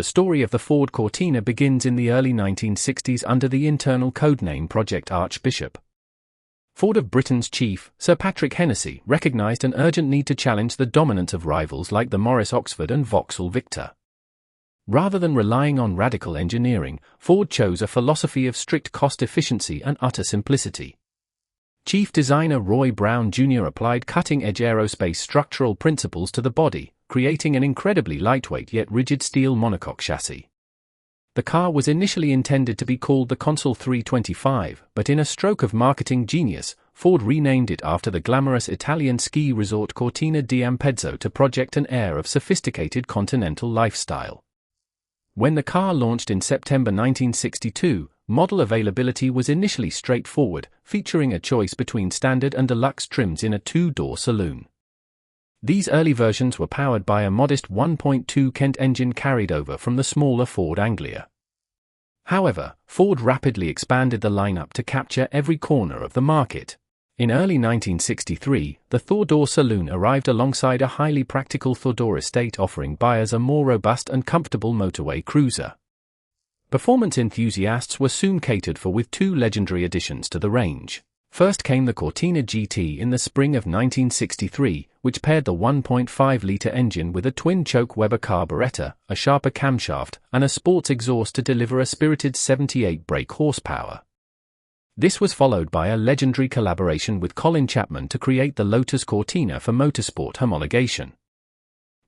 The story of the Ford Cortina begins in the early 1960s under the internal codename Project Archbishop. Ford of Britain's chief, Sir Patrick Hennessy, recognized an urgent need to challenge the dominance of rivals like the Morris Oxford and Vauxhall Victor. Rather than relying on radical engineering, Ford chose a philosophy of strict cost efficiency and utter simplicity. Chief designer Roy Brown Jr. applied cutting-edge aerospace structural principles to the body, creating an incredibly lightweight yet rigid steel monocoque chassis. The car was initially intended to be called the Consul 325, but in a stroke of marketing genius, Ford renamed it after the glamorous Italian ski resort Cortina d'Ampezzo to project an air of sophisticated continental lifestyle. When the car launched in September 1962, model availability was initially straightforward, featuring a choice between standard and deluxe trims in a two-door saloon. These early versions were powered by a modest 1.2 Kent engine carried over from the smaller Ford Anglia. However, Ford rapidly expanded the lineup to capture every corner of the market. In early 1963, the four-door saloon arrived alongside a highly practical four-door estate offering buyers a more robust and comfortable motorway cruiser. Performance enthusiasts were soon catered for with two legendary additions to the range. First came the Cortina GT in the spring of 1963, which paired the 1.5-litre engine with a twin-choke Weber carburetor, a sharper camshaft, and a sports exhaust to deliver a spirited 78 brake horsepower. This was followed by a legendary collaboration with Colin Chapman to create the Lotus Cortina for motorsport homologation.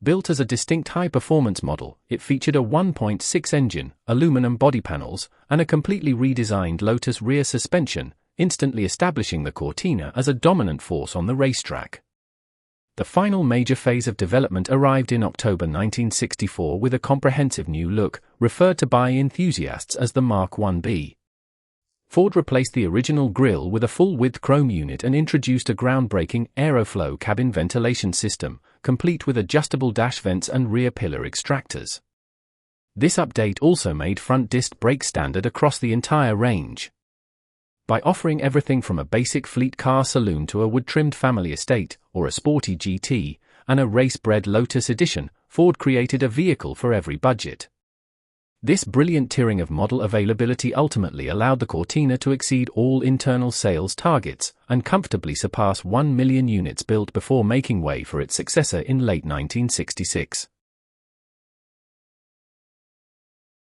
Built as a distinct high-performance model, it featured a 1.6 engine, aluminum body panels, and a completely redesigned Lotus rear suspension, instantly establishing the Cortina as a dominant force on the racetrack. The final major phase of development arrived in October 1964 with a comprehensive new look, referred to by enthusiasts as the Mark 1B. Ford replaced the original grille with a full-width chrome unit and introduced a groundbreaking Aeroflow cabin ventilation system, complete with adjustable dash vents and rear pillar extractors. This update also made front disc brakes standard across the entire range. By offering everything from a basic fleet car saloon to a wood-trimmed family estate, or a sporty GT, and a race-bred Lotus edition, Ford created a vehicle for every budget. This brilliant tiering of model availability ultimately allowed the Cortina to exceed all internal sales targets, and comfortably surpass 1 million units built before making way for its successor in late 1966.